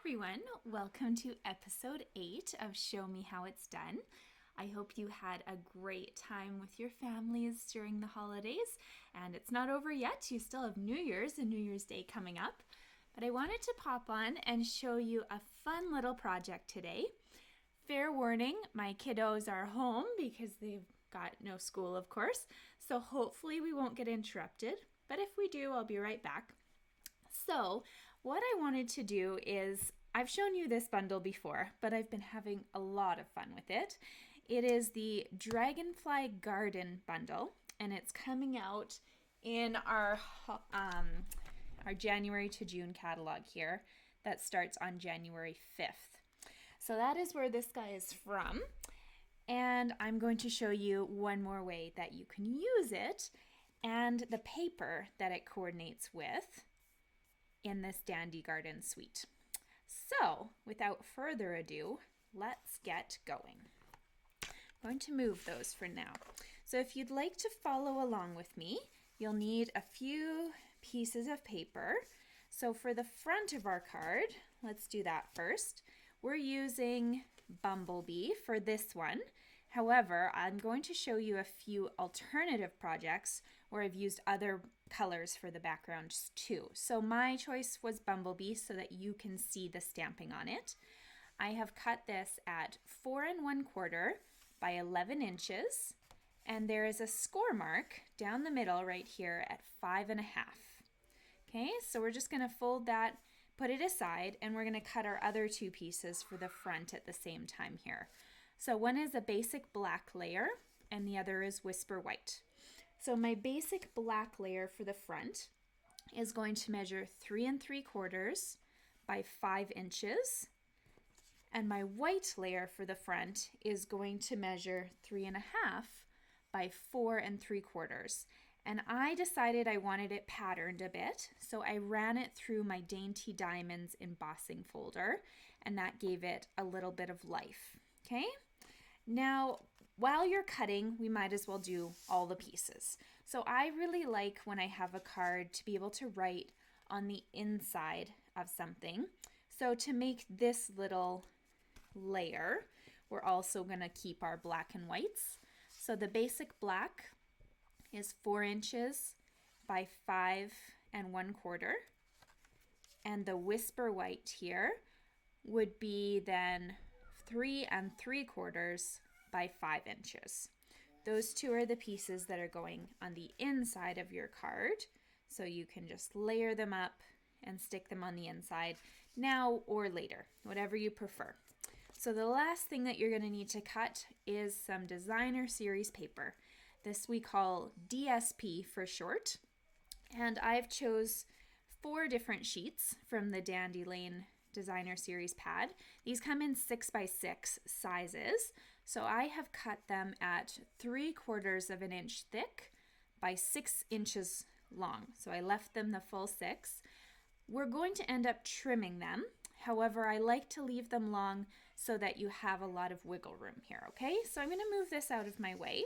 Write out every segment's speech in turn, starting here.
everyone, welcome to episode 8 of Show Me How It's Done. I hope you had a great time with your families during the holidays, and it's not over yet. You still have New Year's and New Year's Day coming up, but I wanted to pop on and show you a fun little project today. Fair warning, my kiddos are home because they've got no school, of course, so hopefully we won't get interrupted, but if we do, I'll be right back. So what I wanted to do is, I've shown you this bundle before, but I've been having a lot of fun with it. It is the Dragonfly Garden bundle, and it's coming out in our January to June catalog here that starts on January 5th. So that is where this guy is from, and I'm going to show you one more way that you can use it and the paper that it coordinates with in this Dandy Garden suite. So, without further ado, let's get going. I'm going to move those for now. So if you'd like to follow along with me, you'll need a few pieces of paper. So for the front of our card, let's do that first. We're using Bumblebee for this one. However, I'm going to show you a few alternative projects where I've used other colors for the backgrounds too. So my choice was Bumblebee so that you can see the stamping on it. I have cut this at 4 1/4 by 11 inches, and there is a score mark down the middle right here at 5 1/2. Okay, so we're just going to fold that, put it aside, and we're going to cut our other two pieces for the front at the same time here. So one is a basic black layer and the other is Whisper White. So my basic black layer for the front is going to measure 3 3/4 by 5 inches. And my white layer for the front is going to measure 3 1/2 by 4 3/4. And I decided I wanted it patterned a bit, so I ran it through my Dainty Diamonds embossing folder, and that gave it a little bit of life. Okay, now while you're cutting, we might as well do all the pieces. So I really like when I have a card to be able to write on the inside of something. So to make this little layer, we're also going to keep our black and whites. So the basic black is 4 inches by 5 1/4. And the Whisper White here would be then 3 3/4 by 5 inches. Those two are the pieces that are going on the inside of your card. So you can just layer them up and stick them on the inside now or later, whatever you prefer. So the last thing that you're going to need to cut is some designer series paper. This we call DSP for short. And I've chose 4 different sheets from the Dandelion Designer Series pad. These come in 6 by 6 sizes. So I have cut them at 3/4 of an inch thick by 6 inches long. So I left them the full 6. We're going to end up trimming them. However, I like to leave them long so that you have a lot of wiggle room here, okay? So I'm going to move this out of my way,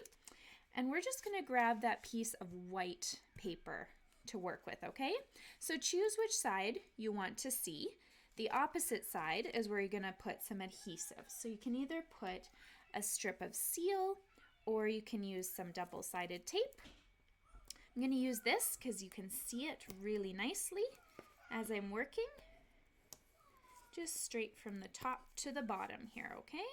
and we're just going to grab that piece of white paper to work with, okay? So choose which side you want to see. The opposite side is where you're going to put some adhesive. So you can either put a strip of seal or you can use some double-sided tape. I'm going to use this because you can see it really nicely as I'm working. Just straight from the top to the bottom here, okay?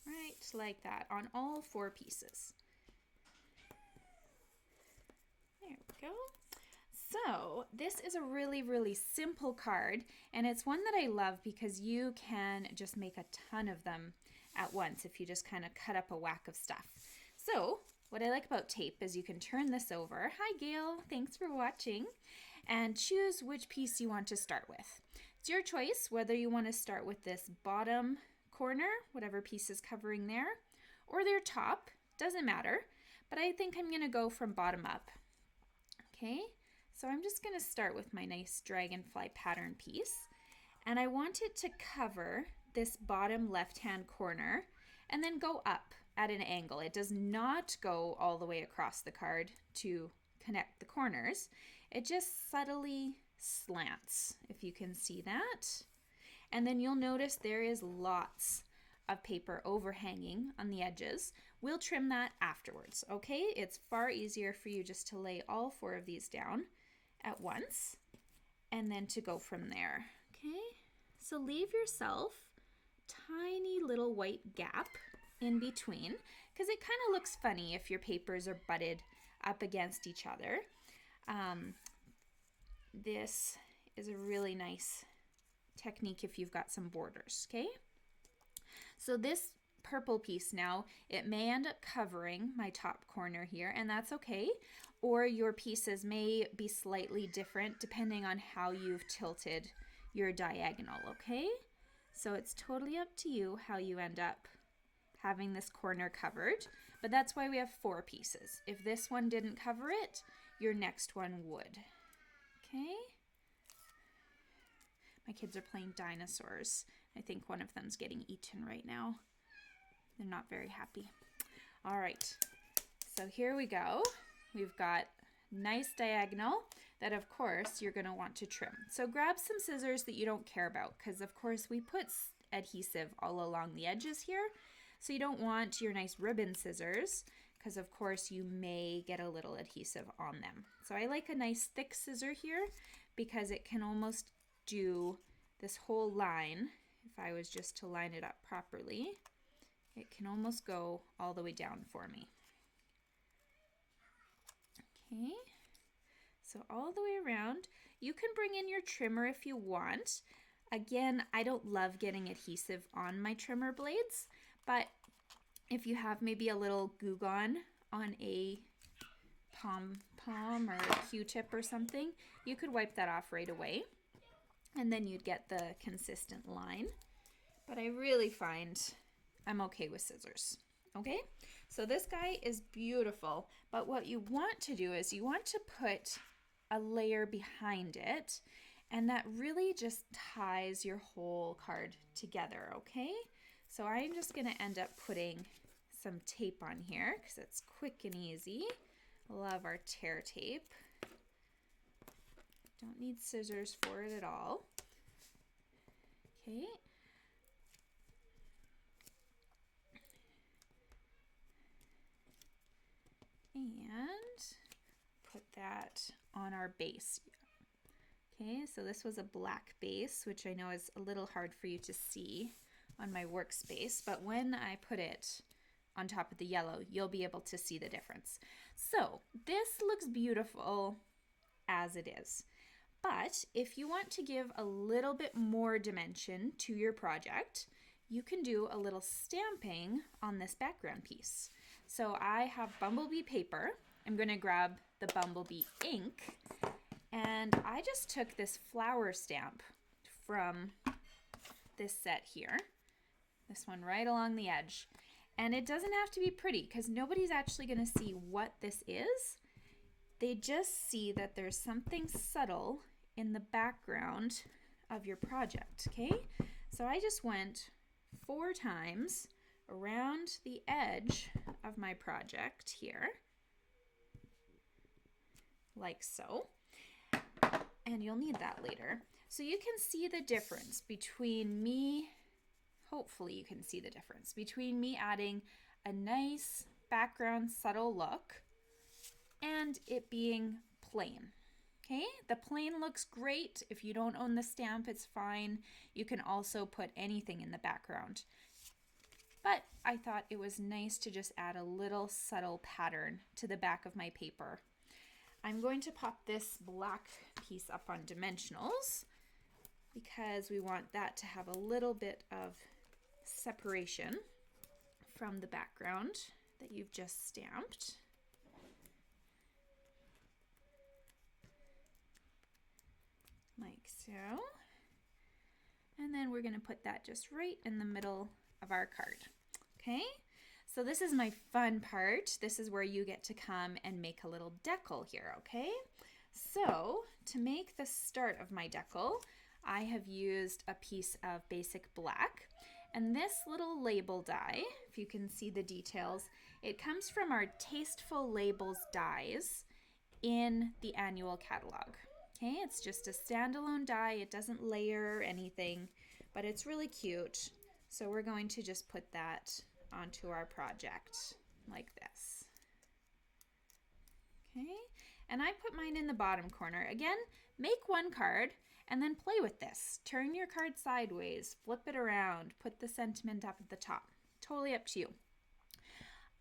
Right, like that on all 4 pieces. There we go. So this is a really, really simple card, and it's one that I love because you can just make a ton of them at once if you just kind of cut up a whack of stuff. So what I like about tape is you can turn this over. Hi Gail, thanks for watching. And choose which piece you want to start with. It's your choice whether you want to start with this bottom corner, whatever piece is covering there, or their top, doesn't matter. But I think I'm going to go from bottom up. Okay, so I'm just going to start with my nice dragonfly pattern piece. And I want it to cover this bottom left-hand corner and then go up at an angle. It does not go all the way across the card to connect the corners, it just subtly slants, if you can see that. And then you'll notice there is lots of paper overhanging on the edges. We'll trim that afterwards, okay? It's far easier for you just to lay all 4 of these down at once and then to go from there, okay? So leave yourself tiny little white gap in between, because it kind of looks funny if your papers are butted up against each other. This is a really nice technique if you've got some borders, okay? So this purple piece now, it may end up covering my top corner here, and that's okay. Or your pieces may be slightly different depending on how you've tilted your diagonal, okay? So it's totally up to you how you end up having this corner covered, but that's why we have 4 pieces. If this one didn't cover it, your next one would, okay? My kids are playing dinosaurs. I think one of them's getting eaten right now. They're not very happy. All right, so here we go. We've got nice diagonal that of course you're gonna want to trim. So grab some scissors that you don't care about, because of course we put adhesive all along the edges here. So you don't want your nice ribbon scissors, because of course you may get a little adhesive on them. So I like a nice thick scissor here because it can almost do this whole line. If I was just to line it up properly, it can almost go all the way down for me. Okay, so all the way around. You can bring in your trimmer if you want. Again, I don't love getting adhesive on my trimmer blades, but if you have maybe a little Goo Gone on a pom-pom or a Q-tip or something, you could wipe that off right away, and then you'd get the consistent line. But I really find I'm okay with scissors. Okay, so this guy is beautiful, but what you want to do is you want to put a layer behind it, and that really just ties your whole card together, okay? So I'm just gonna end up putting some tape on here because it's quick and easy. Love our tear tape. Don't need scissors for it at all. Okay. And put that on our base. Okay, so this was a black base, which I know is a little hard for you to see on my workspace, but when I put it on top of the yellow, you'll be able to see the difference. So this looks beautiful as it is, but if you want to give a little bit more dimension to your project, you can do a little stamping on this background piece. So I have bumblebee paper. I'm going to grab the bumblebee ink, and I just took this flower stamp from this set here, this one right along the edge. And it doesn't have to be pretty because nobody's actually going to see what this is. They just see that there's something subtle in the background of your project, okay? So I just went 4 times around the edge of my project here, like so. And you'll need that later. So you can see the difference between me, hopefully you can see the difference between me adding a nice background subtle look and it being plain. Okay, the plain looks great. If you don't own the stamp, it's fine. You can also put anything in the background. But I thought it was nice to just add a little subtle pattern to the back of my paper. I'm going to pop this black piece up on dimensionals because we want that to have a little bit of separation from the background that you've just stamped. Like so. And then we're going to put that just right in the middle of our card. Okay, so this is my fun part. This is where you get to come and make a little decal here, okay? So to make the start of my decal, I have used a piece of basic black, and this little label die, if you can see the details, it comes from our Tasteful Labels dies in the annual catalog. Okay, it's just a standalone die. It doesn't layer or anything, but it's really cute. So we're going to just put that onto our project like this. Okay, and I put mine in the bottom corner. Again, make one card and then play with this. Turn your card sideways, flip it around, put the sentiment up at the top. Totally up to you.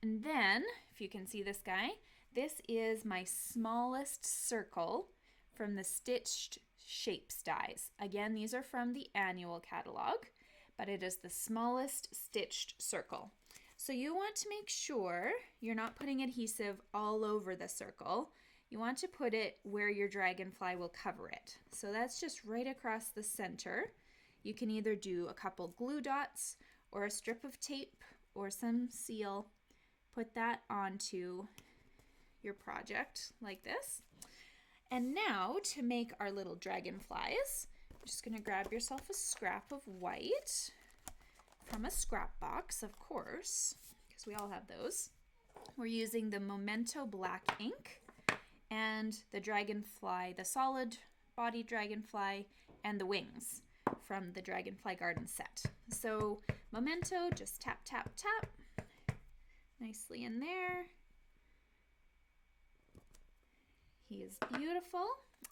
And then, if you can see this guy, this is my smallest circle from the Stitched Shapes dies. Again, these are from the annual catalog, but it is the smallest stitched circle. So you want to make sure you're not putting adhesive all over the circle. You want to put it where your dragonfly will cover it. So that's just right across the center. You can either do a couple glue dots or a strip of tape or some seal. Put that onto your project like this. And now to make our little dragonflies, I'm just going to grab yourself a scrap of white from a scrap box, of course, because we all have those. We're using the Memento black ink and the dragonfly, the solid body dragonfly, and the wings from the Dragonfly Garden set. So Memento, just tap, tap, tap, nicely in there. He is beautiful.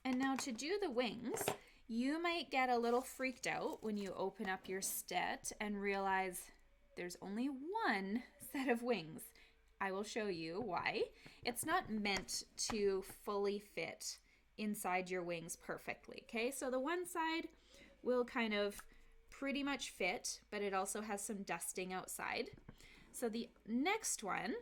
And now to do the wings, you might get a little freaked out when you open up your set and realize there's only one set of wings. I will show you why. It's not meant to fully fit inside your wings perfectly, okay? So the one side will kind of pretty much fit, but it also has some dusting outside. So the next one,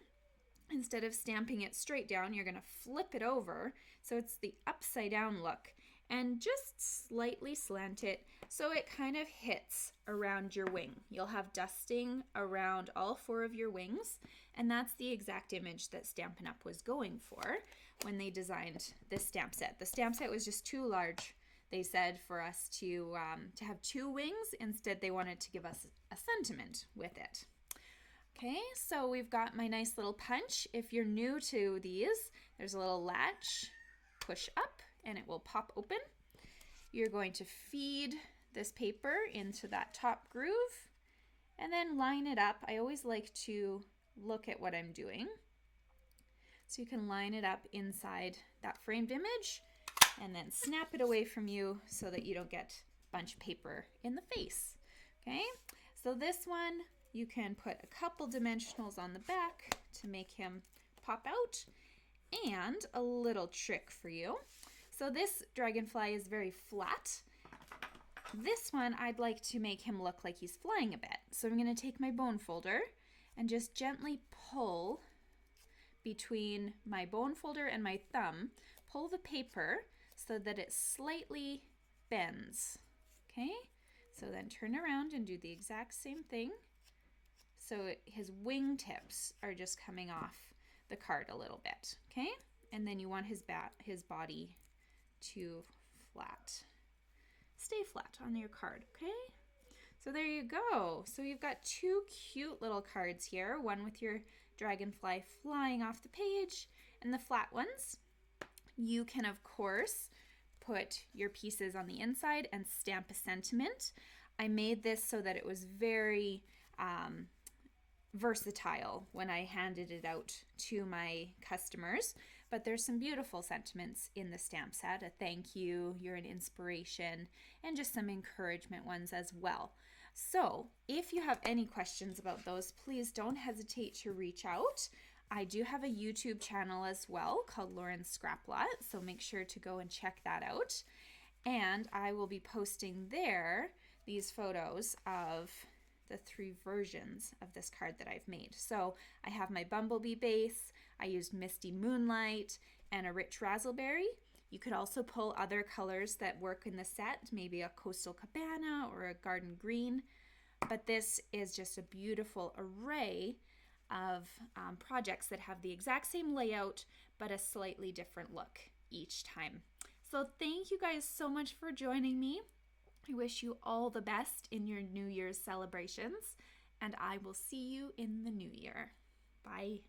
instead of stamping it straight down, you're going to flip it over so it's the upside down look and just slightly slant it so it kind of hits around your wing. You'll have dusting around all four of your wings, and that's the exact image that Stampin' Up! Was going for when they designed this stamp set. The stamp set was just too large, they said, for us to have two wings. Instead, they wanted to give us a sentiment with it. Okay, so we've got my nice little punch. If you're new to these, there's a little latch, push up, and it will pop open. You're going to feed this paper into that top groove and then line it up. I always like to look at what I'm doing. So you can line it up inside that framed image and then snap it away from you so that you don't get a bunch of paper in the face. Okay, so this one, you can put a couple dimensionals on the back to make him pop out, and a little trick for you. So this dragonfly is very flat. This one, I'd like to make him look like he's flying a bit. So I'm going to take my bone folder and just gently pull between my bone folder and my thumb, pull the paper so that it slightly bends. Okay, so then turn around and do the exact same thing. So his wingtips are just coming off the card a little bit, okay? And then you want his body to stay flat on your card, okay? So there you go. So you've got two cute little cards here, one with your dragonfly flying off the page and the flat ones. You can, of course, put your pieces on the inside and stamp a sentiment. I made this so that it was very versatile when I handed it out to my customers, but there's some beautiful sentiments in the stamp set. A thank you, you're an inspiration, and just some encouragement ones as well. So if you have any questions about those, please don't hesitate to reach out. I do have a YouTube channel as well called Lauren's Scrap Lot, so make sure to go and check that out. And I will be posting there these photos of the 3 versions of this card that I've made. So I have my bumblebee base, I used Misty Moonlight, and a rich razzleberry. You could also pull other colors that work in the set, maybe a coastal cabana or a garden green. But this is just a beautiful array of projects that have the exact same layout, but a slightly different look each time. So thank you guys so much for joining me. I wish you all the best in your New Year's celebrations, and I will see you in the new year. Bye.